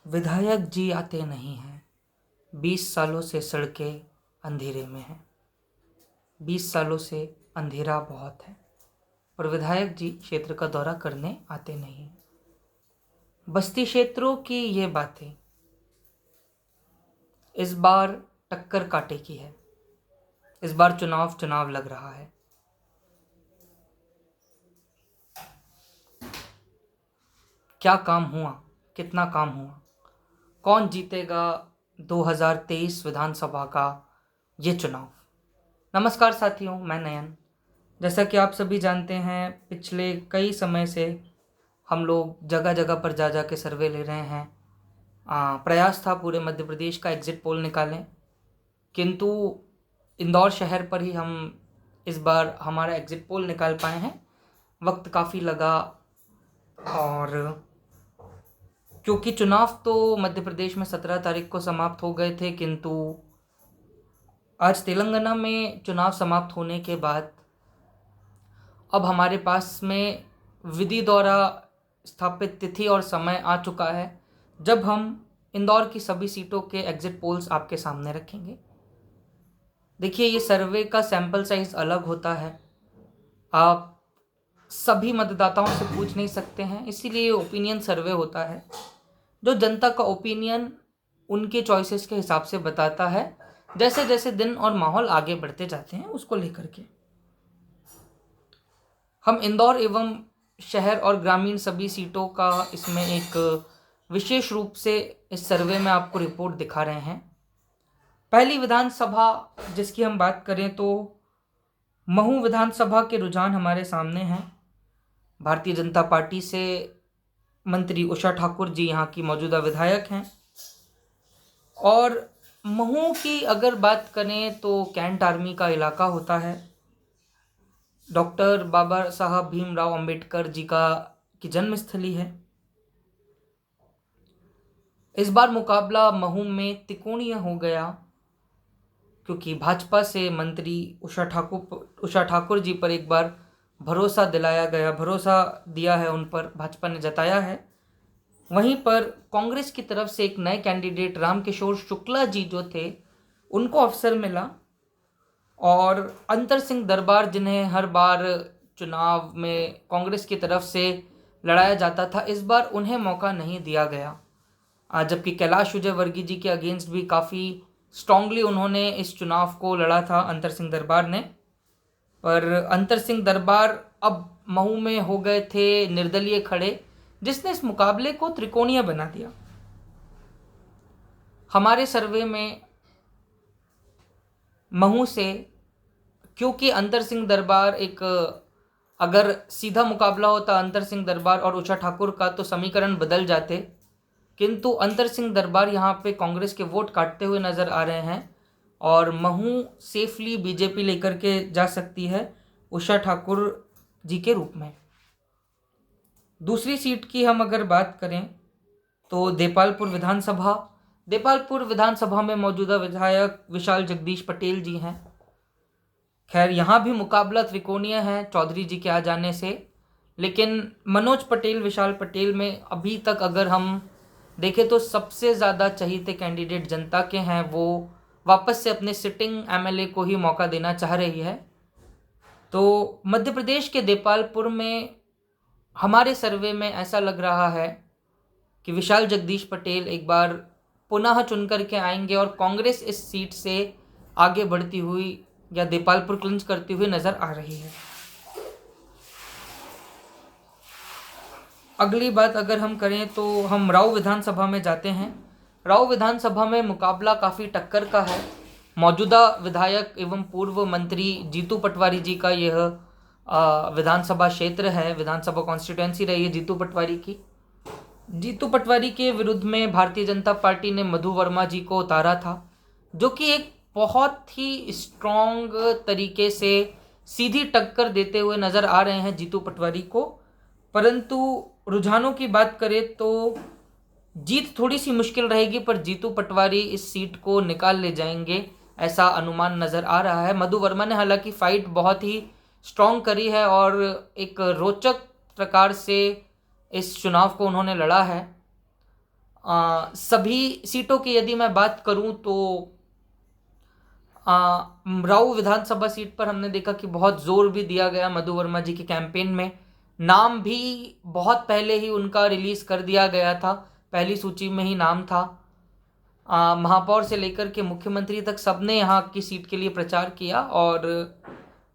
विधायक जी आते नहीं हैं। 20 सालों से सड़कें अंधेरे में हैं। 20 सालों से अंधेरा बहुत है और विधायक जी क्षेत्र का दौरा करने आते नहीं हैं। बस्ती क्षेत्रों की ये बातें इस बार टक्कर काटे की है। इस बार चुनाव लग रहा है। क्या काम हुआ, कितना काम हुआ, कौन जीतेगा 2023 विधानसभा का ये चुनाव। नमस्कार साथियों, मैं नयन। जैसा कि आप सभी जानते हैं, पिछले कई समय से हम लोग जगह जगह पर जा के सर्वे ले रहे हैं। प्रयास था पूरे मध्य प्रदेश का एग्जिट पोल निकालें, किंतु इंदौर शहर पर ही हम इस बार हमारा एग्जिट पोल निकाल पाए हैं। वक्त काफ़ी लगा और क्योंकि चुनाव तो मध्य प्रदेश में 17 तारीख को समाप्त हो गए थे, किंतु आज तेलंगाना में चुनाव समाप्त होने के बाद अब हमारे पास में विधि द्वारा स्थापित तिथि और समय आ चुका है जब हम इंदौर की सभी सीटों के एग्जिट पोल्स आपके सामने रखेंगे। देखिए, ये सर्वे का सैंपल साइज अलग होता है। आप सभी मतदाताओं से पूछ नहीं सकते हैं, इसीलिए ये ओपिनियन सर्वे होता है जो जनता का ओपिनियन उनके चॉइसेस के हिसाब से बताता है, जैसे जैसे दिन और माहौल आगे बढ़ते जाते हैं उसको लेकर के। हम इंदौर एवं शहर और ग्रामीण सभी सीटों का इसमें एक विशेष रूप से इस सर्वे में आपको रिपोर्ट दिखा रहे हैं। पहली विधानसभा जिसकी हम बात करें तो महू विधानसभा के रुझान हमारे सामने हैं। भारतीय जनता पार्टी से मंत्री उषा ठाकुर जी यहाँ की मौजूदा विधायक हैं। और महू की अगर बात करें तो कैंट आर्मी का इलाका होता है। डॉक्टर बाबा साहब भीमराव अंबेडकर जी की जन्मस्थली है। इस बार मुकाबला महू में त्रिकोणीय हो गया क्योंकि भाजपा से मंत्री उषा ठाकुर जी पर एक बार भरोसा दिलाया गया, भरोसा दिया है उन पर, भाजपा ने जताया है। वहीं पर कांग्रेस की तरफ से एक नए कैंडिडेट रामकिशोर शुक्ला जी जो थे उनको अवसर मिला और अंतर सिंह दरबार, जिन्हें हर बार चुनाव में कांग्रेस की तरफ से लड़ाया जाता था, इस बार उन्हें मौका नहीं दिया गया। जबकि कैलाश विजयवर्गीय जी के अगेंस्ट भी काफ़ी स्ट्रांगली उन्होंने इस चुनाव को लड़ा था अंतर सिंह दरबार ने। पर अंतर सिंह दरबार अब महू में हो गए थे निर्दलीय खड़े, जिसने इस मुकाबले को त्रिकोणीय बना दिया। हमारे सर्वे में महू से, क्योंकि अंतर सिंह दरबार एक, अगर सीधा मुकाबला होता अंतर सिंह दरबार और उषा ठाकुर का तो समीकरण बदल जाते, किंतु अंतर सिंह दरबार यहाँ पे कांग्रेस के वोट काटते हुए नज़र आ रहे हैं और महू सेफली बीजेपी लेकर के जा सकती है उषा ठाकुर जी के रूप में। दूसरी सीट की हम अगर बात करें तो देपालपुर विधानसभा में मौजूदा विधायक विशाल जगदीश पटेल जी हैं। खैर, यहाँ भी मुकाबला त्रिकोणीय है चौधरी जी के आ जाने से, लेकिन मनोज पटेल विशाल पटेल में अभी तक अगर हम देखें तो सबसे ज़्यादा चहीते कैंडिडेट जनता के हैं। वो वापस से अपने सिटिंग एमएलए को ही मौका देना चाह रही है। तो मध्य प्रदेश के देपालपुर में हमारे सर्वे में ऐसा लग रहा है कि विशाल जगदीश पटेल एक बार पुनः चुन करके आएंगे और कांग्रेस इस सीट से आगे बढ़ती हुई या देपालपुर क्लिंच करती हुई नज़र आ रही है। अगली बात अगर हम करें तो हम राव विधानसभा में जाते हैं। राव विधानसभा में मुकाबला काफ़ी टक्कर का है। मौजूदा विधायक एवं पूर्व मंत्री जीतू पटवारी जी का यह विधानसभा क्षेत्र है, विधानसभा कॉन्स्टिट्यूएंसी रही है जीतू पटवारी की। जीतू पटवारी के विरुद्ध में भारतीय जनता पार्टी ने मधु वर्मा जी को उतारा था, जो कि एक बहुत ही स्ट्रॉन्ग तरीके से सीधी टक्कर देते हुए नज़र आ रहे हैं जीतू पटवारी को। परंतु रुझानों की बात करें तो जीत थोड़ी सी मुश्किल रहेगी, पर जीतू पटवारी इस सीट को निकाल ले जाएंगे ऐसा अनुमान नज़र आ रहा है। मधु वर्मा ने हालांकि फाइट बहुत ही स्ट्रॉन्ग करी है और एक रोचक प्रकार से इस चुनाव को उन्होंने लड़ा है। सभी सीटों की यदि मैं बात करूं तो राऊ विधानसभा सीट पर हमने देखा कि बहुत जोर भी दिया गया मधु वर्मा जी के कैंपेन में। नाम भी बहुत पहले ही उनका रिलीज कर दिया गया था, पहली सूची में ही नाम था। महापौर से लेकर के मुख्यमंत्री तक सबने यहाँ की सीट के लिए प्रचार किया और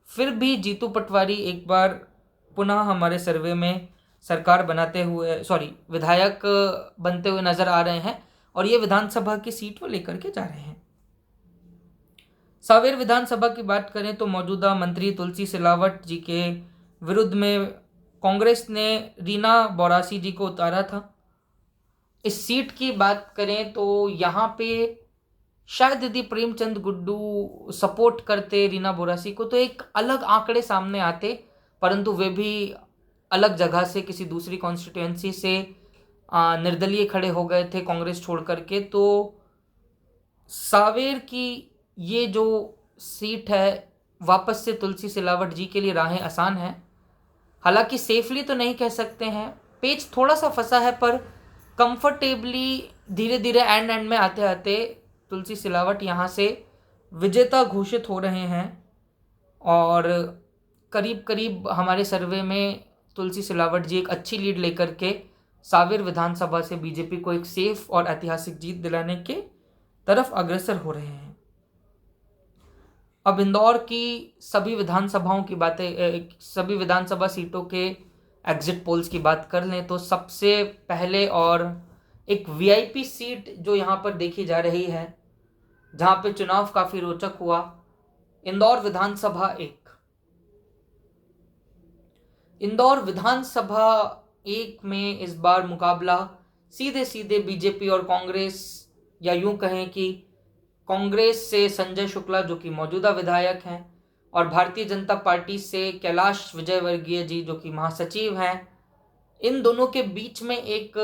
फिर भी जीतू पटवारी एक बार पुनः हमारे सर्वे में सरकार बनाते हुए विधायक बनते हुए नजर आ रहे हैं और ये विधानसभा की सीट वो लेकर के जा रहे हैं। सांवेर विधानसभा की बात करें तो मौजूदा मंत्री तुलसी सिलावट जी के विरुद्ध में कांग्रेस ने रीना बोरासी जी को उतारा था। इस सीट की बात करें तो यहाँ पे शायद यदि प्रेमचंद गुड्डू सपोर्ट करते रीना बोरासी को तो एक अलग आंकड़े सामने आते, परंतु वे भी अलग जगह से किसी दूसरी कॉन्स्टिट्यूएंसी से निर्दलीय खड़े हो गए थे कांग्रेस छोड़ करके। तो सांवेर की ये जो सीट है वापस से तुलसी सिलावट जी के लिए राहें आसान हैं। हालांकि सेफली तो नहीं कह सकते हैं, पेच थोड़ा सा फंसा है, पर कंफर्टेबली धीरे धीरे एंड में आते आते तुलसी सिलावट यहाँ से विजेता घोषित हो रहे हैं और करीब करीब हमारे सर्वे में तुलसी सिलावट जी एक अच्छी लीड लेकर के सांवेर विधानसभा से बीजेपी को एक सेफ और ऐतिहासिक जीत दिलाने के तरफ अग्रसर हो रहे हैं। अब इंदौर की सभी विधानसभाओं की बातें, सभी विधानसभा सीटों के एग्जिट पोल्स की बात कर लें तो सबसे पहले और एक वीआईपी सीट जो यहाँ पर देखी जा रही है, जहाँ पे चुनाव काफी रोचक हुआ, इंदौर विधानसभा 1। इंदौर विधानसभा 1 में इस बार मुकाबला सीधे सीधे बीजेपी और कांग्रेस, या यूं कहें कि कांग्रेस से संजय शुक्ला जो कि मौजूदा विधायक हैं और भारतीय जनता पार्टी से कैलाश विजयवर्गीय जी जो कि महासचिव हैं, इन दोनों के बीच में एक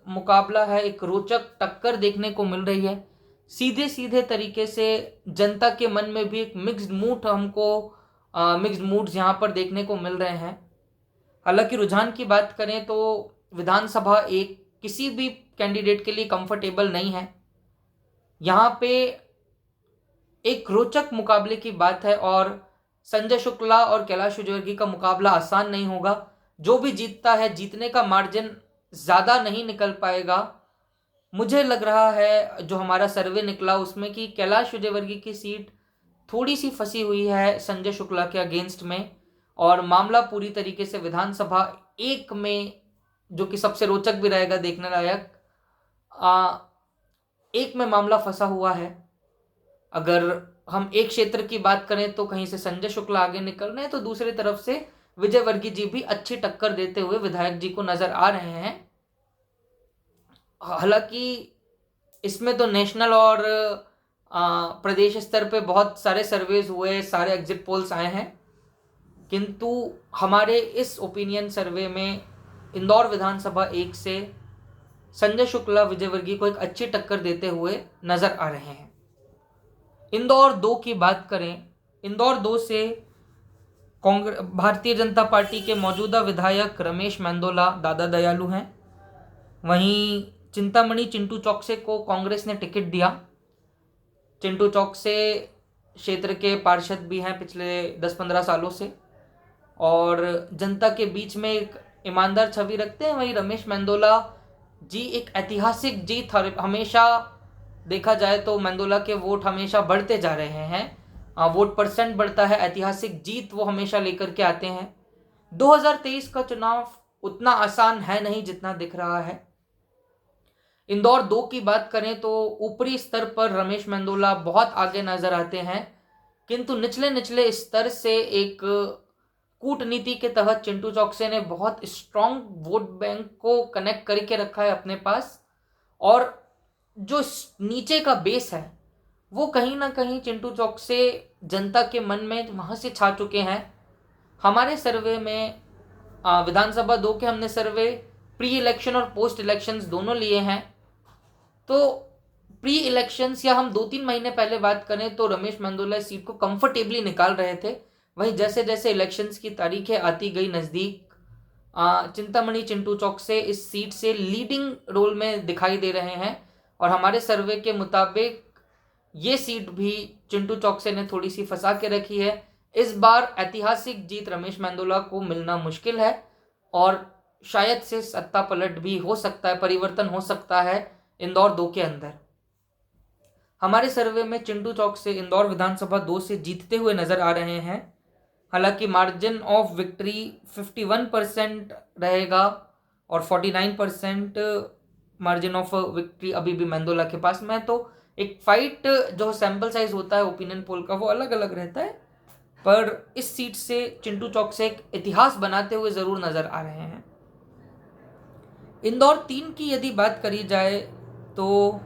मुकाबला है। एक रोचक टक्कर देखने को मिल रही है। सीधे सीधे तरीके से जनता के मन में भी एक मिक्स्ड मूड्स यहाँ पर देखने को मिल रहे हैं। हालांकि रुझान की बात करें तो विधानसभा 1 किसी भी कैंडिडेट के लिए कंफर्टेबल नहीं है। यहाँ पे एक रोचक मुकाबले की बात है और संजय शुक्ला और कैलाश विजयवर्गीय का मुकाबला आसान नहीं होगा। जो भी जीतता है, जीतने का मार्जिन ज़्यादा नहीं निकल पाएगा। मुझे लग रहा है जो हमारा सर्वे निकला उसमें कि कैलाश विजयवर्गीय की सीट थोड़ी सी फंसी हुई है संजय शुक्ला के अगेंस्ट में, और मामला पूरी तरीके से विधानसभा 1 में, जो कि सबसे रोचक भी रहेगा देखने लायक, 1 में मामला फंसा हुआ है। अगर हम एक क्षेत्र की बात करें तो कहीं से संजय शुक्ला आगे निकल रहे हैं तो दूसरी तरफ से विजयवर्गीय जी भी अच्छी टक्कर देते हुए विधायक जी को नजर आ रहे हैं। हालांकि इसमें तो नेशनल और प्रदेश स्तर पे बहुत सारे सर्वेज हुए, सारे एग्जिट पोल्स आए हैं, किंतु हमारे इस ओपिनियन सर्वे में इंदौर विधानसभा 1 से संजय शुक्ला विजयवर्गीय को एक अच्छी टक्कर देते हुए नजर आ रहे हैं। इंदौर 2 की बात करें, इंदौर 2 से भारतीय जनता पार्टी के मौजूदा विधायक रमेश मेंदोला दादा दयालु हैं। वहीं चिंतामणि चिंटू चौकसे को कांग्रेस ने टिकट दिया। चिंटू चौकसे क्षेत्र के पार्षद भी हैं पिछले 10-15 सालों से और जनता के बीच में एक ईमानदार छवि रखते हैं। वहीं रमेश मेंदोला जी एक ऐतिहासिक जीत, हमेशा देखा जाए तो मेंदोला के वोट हमेशा बढ़ते जा रहे हैं, वोट परसेंट बढ़ता है, ऐतिहासिक जीत वो हमेशा लेकर के आते हैं। 2023 का चुनाव उतना आसान है नहीं जितना दिख रहा है। इंदौर 2 की बात करें तो ऊपरी स्तर पर रमेश मेंदोला बहुत आगे नजर आते हैं, किंतु निचले स्तर से एक कूटनीति के तहत चिंटू चौकसे ने बहुत स्ट्रांग वोट बैंक को कनेक्ट करके रखा है अपने पास, और जो नीचे का बेस है वो कहीं ना कहीं चिंटू चौकसे जनता के मन में वहाँ से छा चुके हैं। हमारे सर्वे में विधानसभा 2 के हमने सर्वे प्री इलेक्शन और पोस्ट इलेक्शंस दोनों लिए हैं। तो प्री इलेक्शंस या हम 2-3 महीने पहले बात करें तो रमेश मेंदोला इस सीट को कंफर्टेबली निकाल रहे थे। वहीं जैसे जैसे इलेक्शंस की तारीखें आती गई नज़दीक, चिंतामणि चिंटू चौक से इस सीट से लीडिंग रोल में दिखाई दे रहे हैं और हमारे सर्वे के मुताबिक ये सीट भी चिंटू चौक से ने थोड़ी सी फंसा के रखी है। इस बार ऐतिहासिक जीत रमेश मेंदोला को मिलना मुश्किल है और शायद से सत्ता पलट भी हो सकता है, परिवर्तन हो सकता है इंदौर 2 के अंदर। हमारे सर्वे में चिंटू चौक से इंदौर विधानसभा 2 से जीतते हुए नजर आ रहे हैं। हालांकि मार्जिन ऑफ विक्ट्री 51% रहेगा और 49% मार्जिन ऑफ विक्ट्री अभी भी मेंदोला के पास में है। तो एक फाइट जो सैंपल साइज होता है ओपिनियन पोल का वो अलग अलग रहता है, पर इस सीट से चिंटू चौक से एक इतिहास बनाते हुए जरूर नजर आ रहे हैं। इंदौर 3 की यदि बात करी जाए तो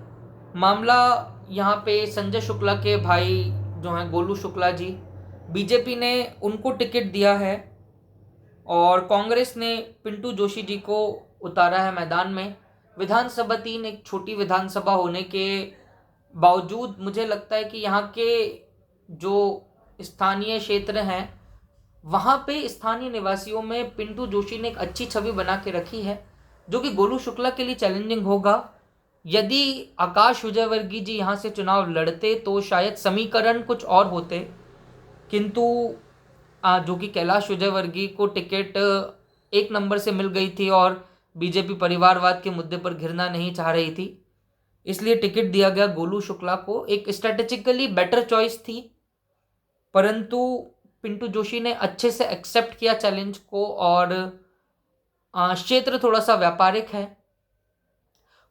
मामला यहाँ पे संजय शुक्ला के भाई जो हैं गोलू शुक्ला जी, बीजेपी ने उनको टिकट दिया है और कांग्रेस ने पिंटू जोशी जी को उतारा है मैदान में। विधानसभा 3 एक छोटी विधानसभा होने के बावजूद मुझे लगता है कि यहाँ के जो स्थानीय क्षेत्र हैं वहाँ पे स्थानीय निवासियों में पिंटू जोशी ने एक अच्छी छवि बना के रखी है, जो कि गोलू शुक्ला के लिए चैलेंजिंग होगा। यदि आकाश विजयवर्गीय जी यहाँ से चुनाव लड़ते तो शायद समीकरण कुछ और होते, किंतु जो कि कैलाश विजयवर्गीय को टिकट 1 नंबर से मिल गई थी और बीजेपी परिवारवाद के मुद्दे पर घिरना नहीं चाह रही थी, इसलिए टिकट दिया गया गोलू शुक्ला को। एक स्ट्रेटेजिकली बेटर चॉइस थी, परंतु पिंटू जोशी ने अच्छे से एक्सेप्ट किया चैलेंज को और क्षेत्र थोड़ा सा व्यापारिक है,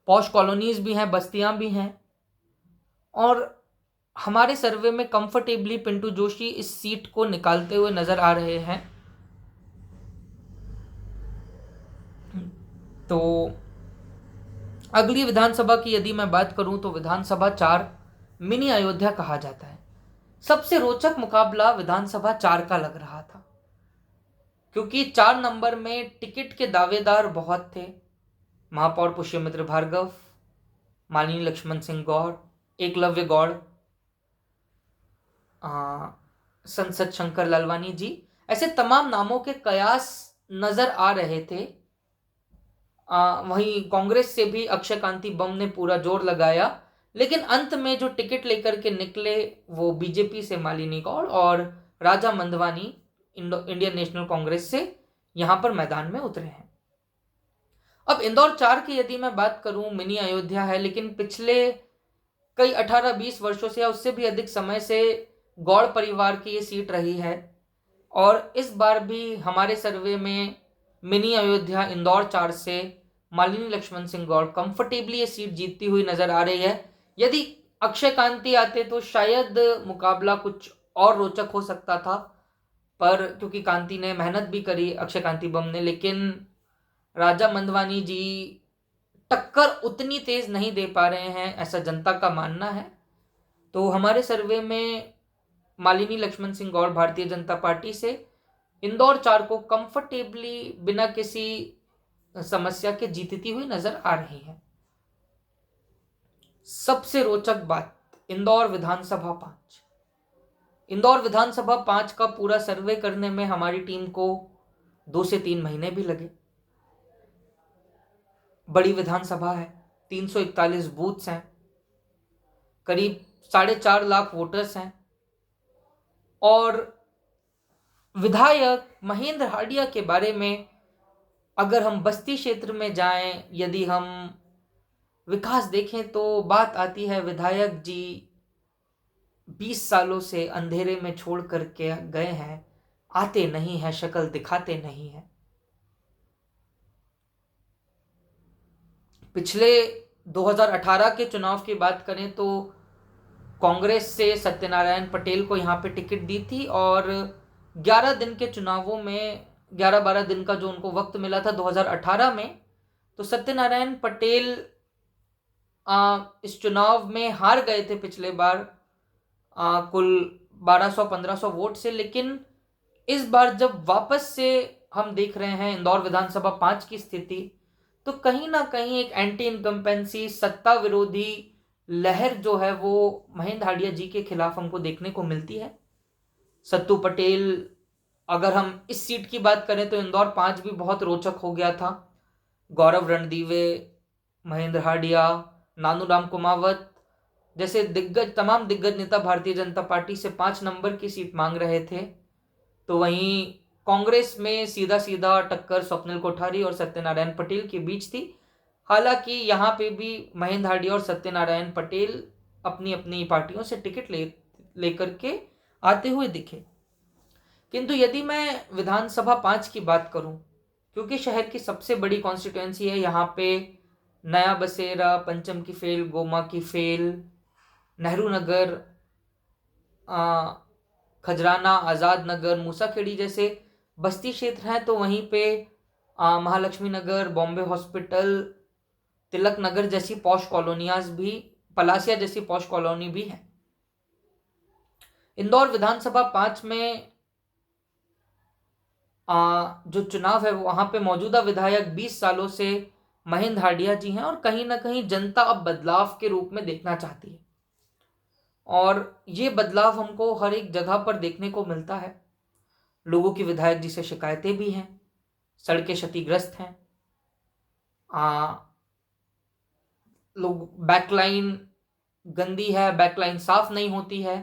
पॉश कॉलोनीज भी हैं, बस्तियां भी हैं और हमारे सर्वे में कंफर्टेबली पिंटू जोशी इस सीट को निकालते हुए नजर आ रहे हैं। तो अगली विधानसभा की यदि मैं बात करूं तो विधानसभा 4 मिनी अयोध्या कहा जाता है। सबसे रोचक मुकाबला विधानसभा 4 का लग रहा था, क्योंकि 4 नंबर में टिकट के दावेदार बहुत थे। महापौर पुष्यमित्र भार्गव, माननीय लक्ष्मण सिंह गौड़, एकलव्य गौड़, संसद शंकर लालवानी जी, ऐसे तमाम नामों के कयास नजर आ रहे थे। वहीं कांग्रेस से भी अक्षय कांति बम ने पूरा जोर लगाया, लेकिन अंत में जो टिकट लेकर के निकले वो बीजेपी से मालिनी गौड़ और राजा मंधवानी इंडियन नेशनल कांग्रेस से यहां पर मैदान में उतरे हैं। अब इंदौर 4 की यदि मैं बात करूं, मिनी अयोध्या है, लेकिन पिछले कई 18-20 वर्षों से या उससे भी अधिक समय से गौड़ परिवार की ये सीट रही है और इस बार भी हमारे सर्वे में मिनी अयोध्या इंदौर 4 से मालिनी लक्ष्मण सिंह गौड़ कंफर्टेबली ये सीट जीतती हुई नजर आ रही है। यदि अक्षय कांति आते तो शायद मुकाबला कुछ और रोचक हो सकता था, पर क्योंकि कांति ने मेहनत भी करी, अक्षय कांति बम ने, लेकिन राजा मंधवानी जी टक्कर उतनी तेज नहीं दे पा रहे हैं, ऐसा जनता का मानना है। तो हमारे सर्वे में मालिनी लक्ष्मण सिंह गौड़ भारतीय जनता पार्टी से इंदौर 4 को कंफर्टेबली बिना किसी समस्या के जीतती हुई नजर आ रही है। सबसे रोचक बात, इंदौर विधानसभा 5। इंदौर विधानसभा 5 का पूरा सर्वे करने में हमारी टीम को 2 से 3 महीने भी लगे। बड़ी विधानसभा है, 341 बूथ्स हैं, करीब 4.5 लाख वोटर्स हैं और विधायक महेंद्र हाडिया के बारे में अगर हम बस्ती क्षेत्र में जाएं, यदि हम विकास देखें तो बात आती है विधायक जी 20 सालों से अंधेरे में छोड़ करके गए हैं, आते नहीं हैं, शक्ल दिखाते नहीं हैं। पिछले 2018 के चुनाव की बात करें तो कांग्रेस से सत्यनारायण पटेल को यहाँ पे टिकट दी थी और 11 दिन के चुनावों में 11-12 दिन का जो उनको वक्त मिला था 2018 में, तो सत्यनारायण पटेल इस चुनाव में हार गए थे पिछले बार कुल 1200-1500 वोट से। लेकिन इस बार जब वापस से हम देख रहे हैं इंदौर विधानसभा 5 की स्थिति, तो कहीं ना कहीं एक एंटी इनकम्पेंसी, सत्ता विरोधी लहर जो है वो महेंद्र हाडिया जी के खिलाफ हमको देखने को मिलती है। सत्तू पटेल अगर हम इस सीट की बात करें तो इंदौर 5 भी बहुत रोचक हो गया था। गौरव रणदीवे, महेंद्र हांडिया, नानूराम कुमावत जैसे तमाम दिग्गज नेता भारतीय जनता पार्टी से 5 नंबर की सीट मांग रहे थे। तो वहीं कांग्रेस में सीधा सीधा टक्कर स्वप्निल कोठारी और सत्यनारायण पटेल के बीच थी। हालांकि यहाँ पे भी महेंद्र हांडिया और सत्यनारायण पटेल अपनी अपनी पार्टियों से टिकट लेकर के आते हुए दिखे। किंतु यदि मैं विधानसभा 5 की बात करूं, क्योंकि शहर की सबसे बड़ी कॉन्स्टिट्यूएंसी है, यहाँ पे नया बसेरा, पंचम की फेल, गोमा की फेल, नेहरू नगर, खजराना, आज़ाद नगर, मूसाखेड़ी जैसे बस्ती क्षेत्र हैं। तो वहीं पे महालक्ष्मी नगर, बॉम्बे हॉस्पिटल, तिलक नगर जैसी पॉश कॉलोनियाज भी, पलासिया जैसी पॉश कॉलोनी भी है। इंदौर विधानसभा 5 में जो चुनाव है वहां पे मौजूदा विधायक 20 सालों से महेंद्र हांडिया जी हैं और कहीं ना कहीं जनता अब बदलाव के रूप में देखना चाहती है और ये बदलाव हमको हर एक जगह पर देखने को मिलता है। लोगों की विधायक जी से शिकायतें भी हैं, सड़कें क्षतिग्रस्त हैं, लोग बैकलाइन गंदी है, बैकलाइन साफ नहीं होती है।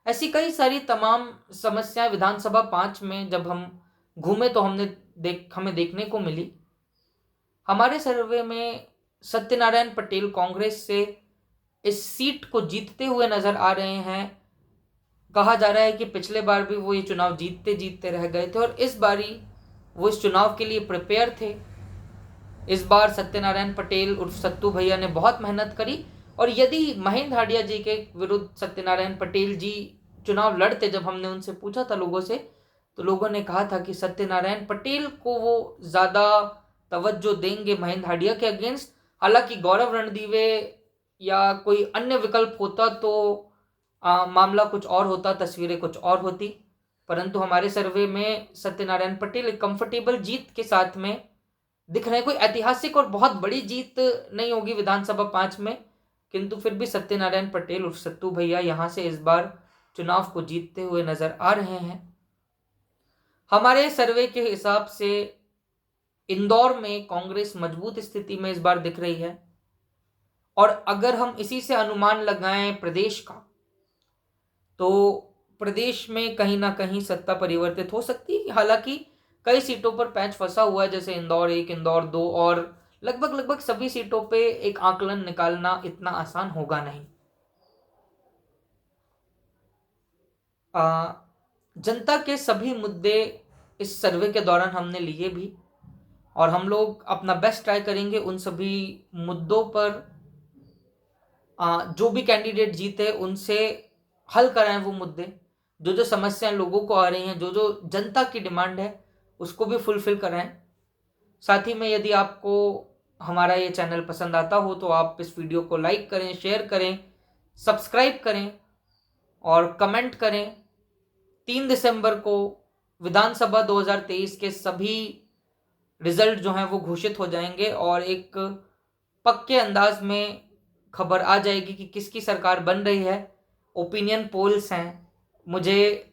ऐसी कई सारी तमाम समस्याएं विधानसभा 5 में जब हम घूमे तो हमें देखने को मिली। हमारे सर्वे में सत्यनारायण पटेल कांग्रेस से इस सीट को जीतते हुए नजर आ रहे हैं। कहा जा रहा है कि पिछले बार भी वो ये चुनाव जीतते जीतते रह गए थे और इस बारी वो इस चुनाव के लिए प्रिपेयर थे। इस बार सत्यनारायण पटेल उर्फ सत्तू भैया ने बहुत मेहनत करी और यदि महेंद्र हांडिया जी के विरुद्ध सत्यनारायण पटेल जी चुनाव लड़ते, जब हमने उनसे पूछा था लोगों से, तो लोगों ने कहा था कि सत्यनारायण पटेल को वो ज़्यादा तवज्जो देंगे महेंद्र हांडिया के अगेंस्ट। हालांकि गौरव रणदीवे या कोई अन्य विकल्प होता तो मामला कुछ और होता, तस्वीरें कुछ और होती, परंतु हमारे सर्वे में सत्यनारायण पटेल एक कंफर्टेबल जीत के साथ में दिख रहे हैं। कोई ऐतिहासिक और बहुत बड़ी जीत नहीं होगी विधानसभा 5 में, किंतु फिर भी सत्यनारायण पटेल उर्फ सत्तू भैया यहाँ से इस बार चुनाव को जीतते हुए नजर आ रहे हैं। हमारे सर्वे के हिसाब से इंदौर में कांग्रेस मजबूत स्थिति में इस बार दिख रही है और अगर हम इसी से अनुमान लगाएं प्रदेश का, तो प्रदेश में कहीं ना कहीं सत्ता परिवर्तित हो सकती है। हालांकि कई सीटों पर पैंच फंसा हुआ है, जैसे इंदौर 1, इंदौर 2 और लगभग सभी सीटों पे एक आकलन निकालना इतना आसान होगा नहीं। जनता के सभी मुद्दे इस सर्वे के दौरान हमने लिए भी और हम लोग अपना बेस्ट ट्राई करेंगे उन सभी मुद्दों पर जो भी कैंडिडेट जीते उनसे हल कराएं वो मुद्दे, जो समस्याएं लोगों को आ रही हैं, जो जनता की डिमांड है उसको भी फुलफिल कराएं। साथ ही में यदि आपको हमारा ये चैनल पसंद आता हो तो आप इस वीडियो को लाइक करें, शेयर करें, सब्सक्राइब करें और कमेंट करें। 3 दिसंबर को विधानसभा 2023 के सभी रिजल्ट जो हैं वो घोषित हो जाएंगे और एक पक्के अंदाज में खबर आ जाएगी कि किसकी सरकार बन रही है। ओपिनियन पोल्स हैं, मुझे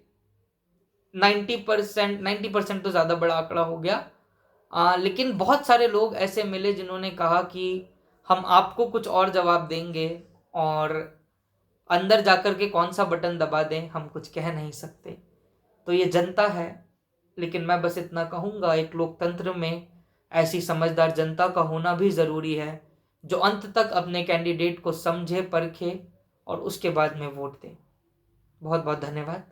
90% तो ज़्यादा बड़ा आंकड़ा हो गया, लेकिन बहुत सारे लोग ऐसे मिले जिन्होंने कहा कि हम आपको कुछ और जवाब देंगे और अंदर जाकर के कौन सा बटन दबा दें हम कुछ कह नहीं सकते। तो ये जनता है, लेकिन मैं बस इतना कहूँगा, एक लोकतंत्र में ऐसी समझदार जनता का होना भी ज़रूरी है जो अंत तक अपने कैंडिडेट को समझे, परखे और उसके बाद में वोट दे। बहुत बहुत धन्यवाद।